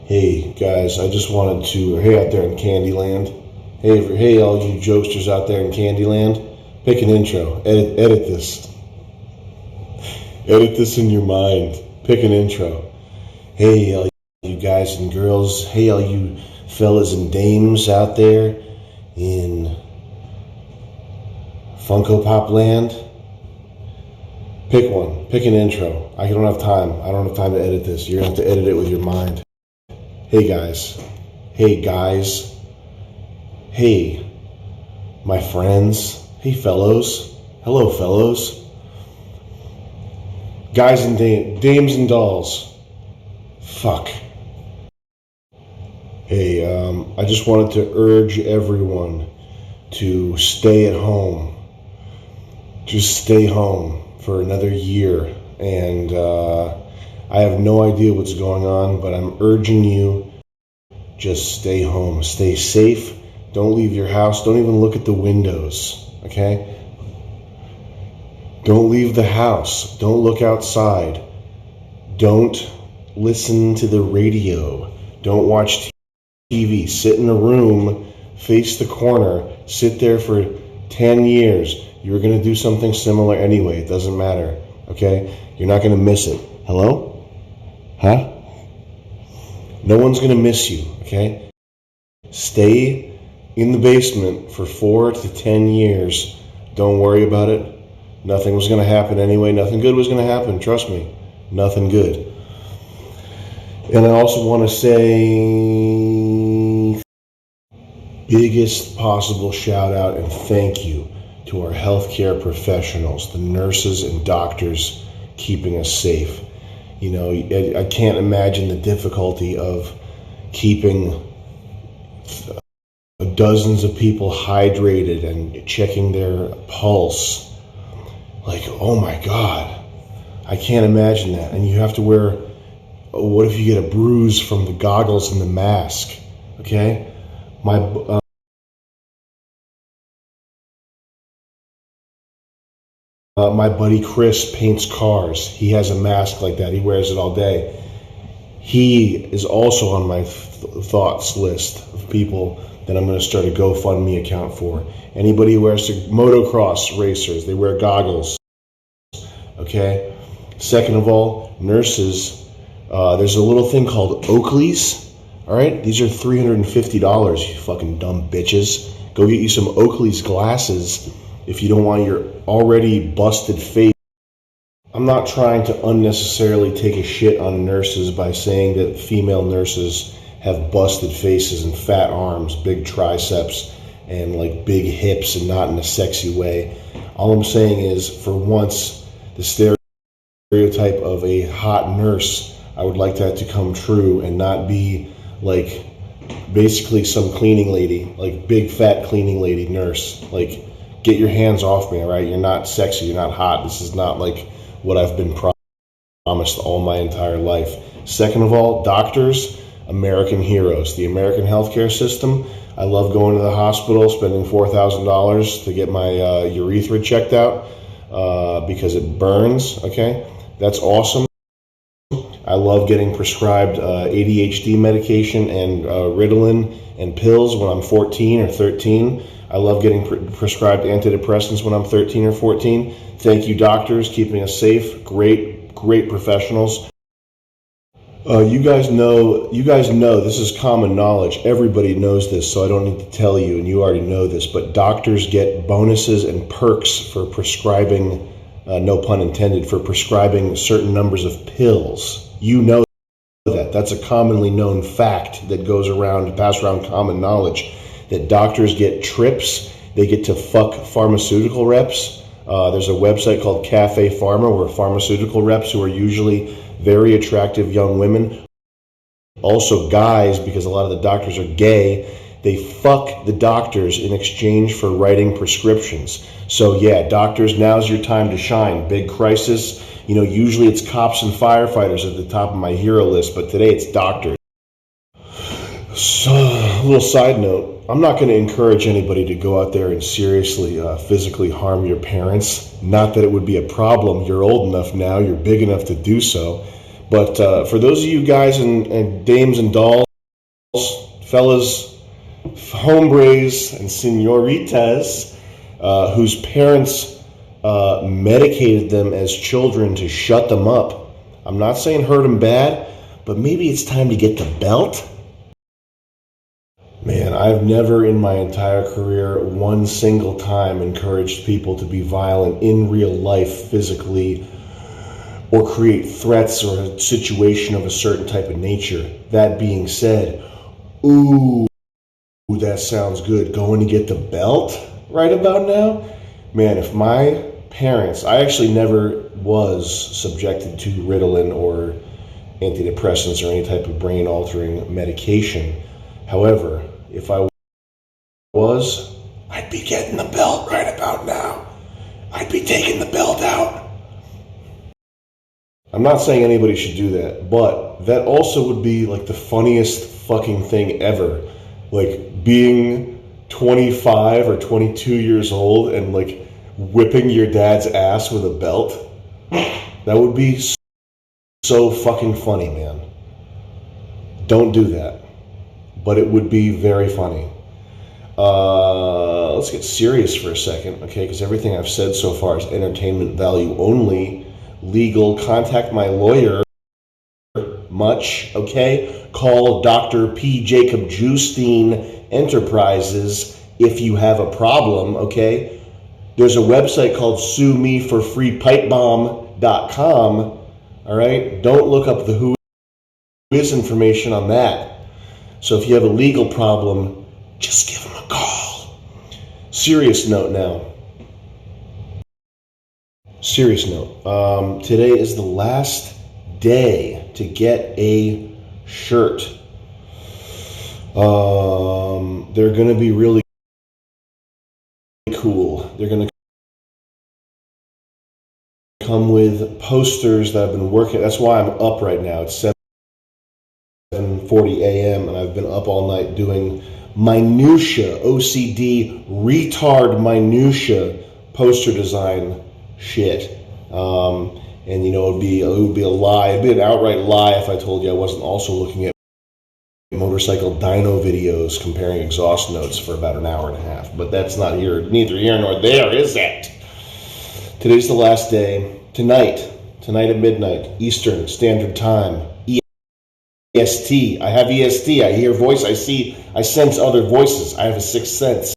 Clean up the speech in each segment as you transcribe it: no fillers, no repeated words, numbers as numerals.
Hey guys, I just wanted to, hey out there in Candyland, hey all you jokesters out there in Candyland, pick an intro, edit this in your mind, pick an intro. Hey all you guys and girls, hey all you fellas and dames out there in Funko Pop land, pick one, pick an intro. I don't have time to edit this, you're gonna have to edit it with your mind. Hey guys, hey my friends, hey fellows, hello fellows, guys and dames and dolls, fuck. Hey, I just wanted to urge everyone to stay at home, just stay home for another year, and I have no idea what's going on, but I'm urging you, just stay home, stay safe, don't leave your house, don't even look at the windows, okay? Don't leave the house, don't look outside, don't listen to the radio, don't watch TV, sit in a room, face the corner, sit there for 10 years. You're going to do something similar anyway, it doesn't matter, okay? You're not going to miss it. Hello? Huh? No one's going to miss you, okay? Stay in the basement for 4 to 10 years. Don't worry about it. Nothing was going to happen anyway. Nothing good was going to happen. Trust me. Nothing good. And I also want to say biggest possible shout out and thank you to our healthcare professionals, the nurses and doctors keeping us safe. You know, I can't imagine the difficulty of keeping dozens of people hydrated and checking their pulse. Like, oh my God, I can't imagine that. And you have to wear, what if you get a bruise from the goggles and the mask? Okay? My buddy Chris paints cars. He has a mask like that. He wears it all day. He is also on my thoughts list of people that I'm going to start a GoFundMe account for. Anybody who wears motocross racers, they wear goggles. Okay? Second of all, nurses, there's a little thing called Oakley's. All right? These are $350, you fucking dumb bitches. Go get you some Oakley's glasses if you don't want your already busted face. I'm not trying to unnecessarily take a shit on nurses by saying that female nurses have busted faces and fat arms, big triceps, and like big hips, and not in a sexy way. All I'm saying is, for once, the stereotype of a hot nurse, I would like that to come true and not be like basically some cleaning lady, like big fat cleaning lady nurse. Like, get your hands off me, all right? You're not sexy, you're not hot. This is not like what I've been promised all my entire life. Second of all, doctors, American heroes. The American healthcare system, I love going to the hospital, spending $4,000 to get my urethra checked out because it burns, okay? That's awesome. I love getting prescribed ADHD medication and Ritalin and pills when I'm 14 or 13. I love getting prescribed antidepressants when I'm 13 or 14. Thank you, doctors, keeping us safe. Great professionals. You guys know, this is common knowledge. Everybody knows this, so I don't need to tell you, and you already know this, but doctors get bonuses and perks for prescribing, no pun intended, for prescribing certain numbers of pills. You know that. That's a commonly known fact that goes around, passed around common knowledge, that doctors get trips, they get to fuck pharmaceutical reps. There's a website called Cafe Pharma where pharmaceutical reps, who are usually very attractive young women, also guys, because a lot of the doctors are gay, they fuck the doctors in exchange for writing prescriptions. So yeah, doctors, now's your time to shine. Big crisis. You know, usually it's cops and firefighters at the top of my hero list, but today it's doctors. So, a little side note, I'm not going to encourage anybody to go out there and seriously physically harm your parents. Not that it would be a problem. You're old enough now, you're big enough to do so. But for those of you guys and dames and dolls, fellas, hombres, and senoritas whose parents medicated them as children to shut them up, I'm not saying hurt them bad, but maybe it's time to get the belt. Man, I've never in my entire career one single time encouraged people to be violent in real life physically or create threats or a situation of a certain type of nature. That being said, ooh, that sounds good. Going to get the belt right about now? Man, if my parents, I actually never was subjected to Ritalin or antidepressants or any type of brain altering medication. However, if I was, I'd be getting the belt right about now. I'd be taking the belt out. I'm not saying anybody should do that, but that also would be like the funniest fucking thing ever. Like being 25 or 22 years old and like whipping your dad's ass with a belt. That would be so fucking funny, man. Don't do that. But it would be very funny. Let's get serious for a second, okay? Because everything I've said so far is entertainment value only. Legal, contact my lawyer. Much, okay? Call Dr. P. Jacob Justein Enterprises if you have a problem, okay? There's a website called suemeforfreepipebomb.com, all right? Don't look up the who is information on that. So if you have a legal problem, just give them a call. Serious note now. Serious note. Today is the last day to get a shirt. They're going to be really cool. They're going to come with posters that I've been working. That's why I'm up right now. It's 7:40 a.m. and I've been up all night doing minutia, OCD, retard minutia poster design shit. And you know, it would be a lie. It'd be an outright lie if I told you I wasn't also looking at motorcycle dyno videos comparing exhaust notes for about an hour and a half. But that's neither here nor there, is it? Today's the last day. Tonight at midnight, Eastern Standard Time. EST. I have EST. I hear voice. I sense other voices. I have a sixth sense.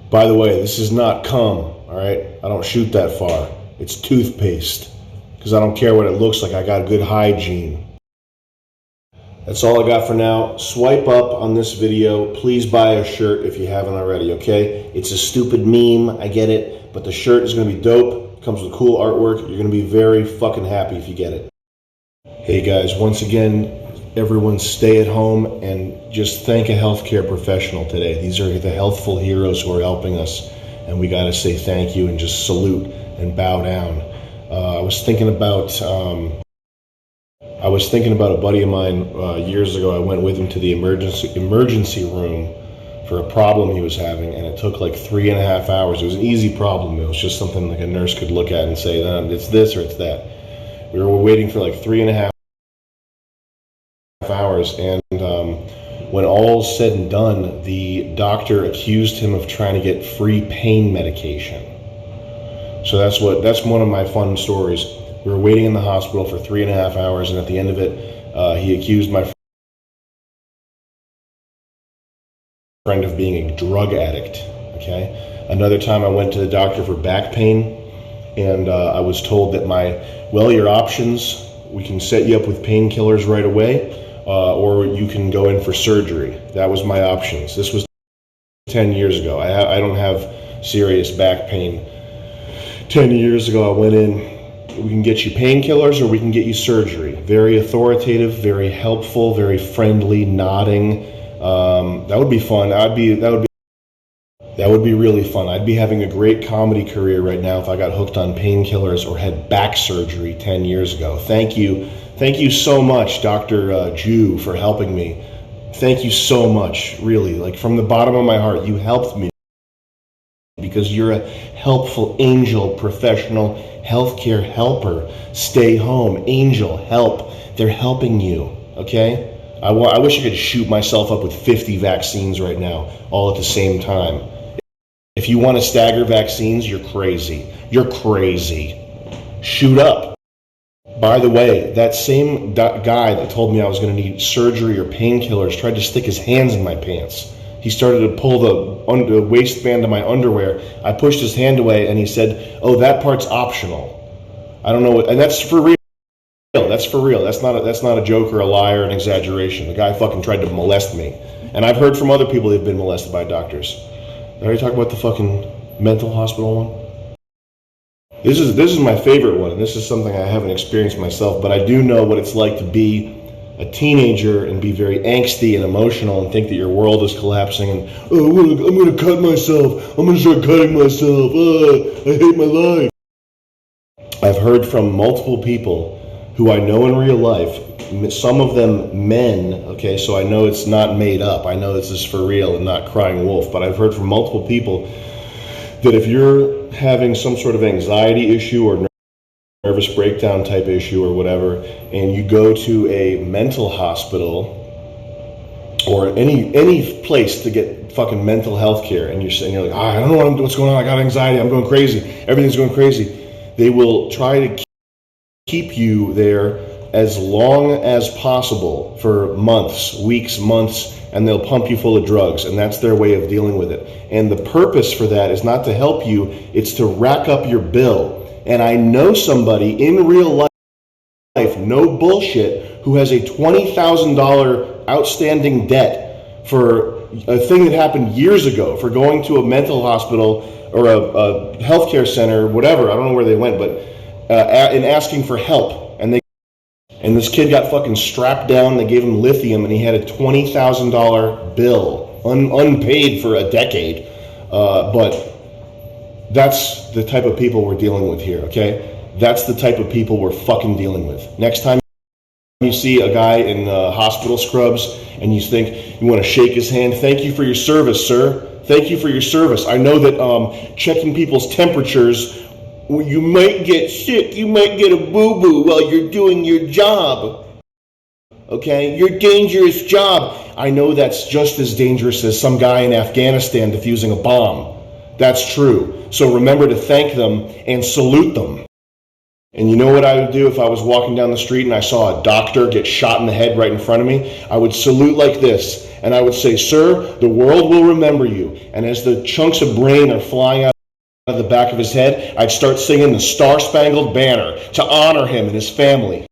By the way, this is not cum, all right? I don't shoot that far. It's toothpaste. Because I don't care what it looks like. I got good hygiene. That's all I got for now. Swipe up on this video. Please buy a shirt if you haven't already, okay? It's a stupid meme. I get it. But the shirt is going to be dope. It comes with cool artwork. You're going to be very fucking happy if you get it. Hey guys, once again, everyone stay at home and just thank a healthcare professional today. These are the healthful heroes who are helping us, and we got to say thank you and just salute and bow down. I was thinking about a buddy of mine years ago. I went with him to the emergency room for a problem he was having, and it took like 3.5 hours. It was an easy problem. It was just something like a nurse could look at and say, it's this or it's that. We were waiting for like 3.5 hours, and when all's said and done, the doctor accused him of trying to get free pain medication. So that's one of my fun stories. We were waiting in the hospital for 3.5 hours, and at the end of it, he accused my friend of being a drug addict. Okay. Another time I went to the doctor for back pain, and I was told that your options, we can set you up with painkillers right away, or you can go in for surgery. That was my options. This was 10 years ago. I don't have serious back pain. 10 years ago, I went in, we can get you painkillers or we can get you surgery. Very authoritative, very helpful, very friendly, nodding. That would be fun. That would be really fun. I'd be having a great comedy career right now if I got hooked on painkillers or had back surgery 10 years ago. Thank you so much, Dr. Jew, for helping me. Thank you so much, really. Like from the bottom of my heart, you helped me. because you're a helpful angel, professional healthcare helper. Stay home. Angel, help. They're helping you, okay? I wish I could shoot myself up with 50 vaccines right now, all at the same time. If you want to stagger vaccines, you're crazy. You're crazy. Shoot up. By the way, that same guy that told me I was going to need surgery or painkillers tried to stick his hands in my pants. He started to pull the waistband of my underwear. I pushed his hand away, and he said, "Oh, that part's optional." I don't know, and that's for real. That's for real. That's not a joke or a lie or an exaggeration. The guy fucking tried to molest me, and I've heard from other people who've been molested by doctors. I already talked about the fucking mental hospital one. This is my favorite one, and this is something I haven't experienced myself, but I do know what it's like to be a teenager and be very angsty and emotional and think that your world is collapsing and, oh, I'm gonna cut myself. I'm gonna start cutting myself. I hate my life. I've heard from multiple people who I know in real life, some of them men, okay, so I know it's not made up. I know this is for real and not crying wolf, but I've heard from multiple people that if you're having some sort of anxiety issue or nervous breakdown type issue or whatever, and you go to a mental hospital or any place to get fucking mental health care, and you're like, I don't know what's going on, I got anxiety, I'm going crazy, everything's going crazy, they will try to keep you there as long as possible for months, weeks, months, and they'll pump you full of drugs, and that's their way of dealing with it. And the purpose for that is not to help you, it's to rack up your bill. And I know somebody in real life, no bullshit, who has a $20,000 outstanding debt for a thing that happened years ago, for going to a mental hospital or a healthcare center, whatever, I don't know where they went, but and asking for help. And this kid got fucking strapped down, they gave him lithium, and he had a $20,000 bill, unpaid for a decade. But that's the type of people we're dealing with here, okay? That's the type of people we're fucking dealing with. Next time you see a guy in hospital scrubs and you think you want to shake his hand, thank you for your service, sir. Thank you for your service. I know that checking people's temperatures, you might get sick, you might get a boo-boo while you're doing your job. Okay? Your dangerous job. I know that's just as dangerous as some guy in Afghanistan defusing a bomb. That's true. So remember to thank them and salute them. And you know what I would do if I was walking down the street and I saw a doctor get shot in the head right in front of me? I would salute like this, and I would say, "Sir, the world will remember you." And as the chunks of brain are flying out of the back of his head, I'd start singing the Star-Spangled Banner to honor him and his family.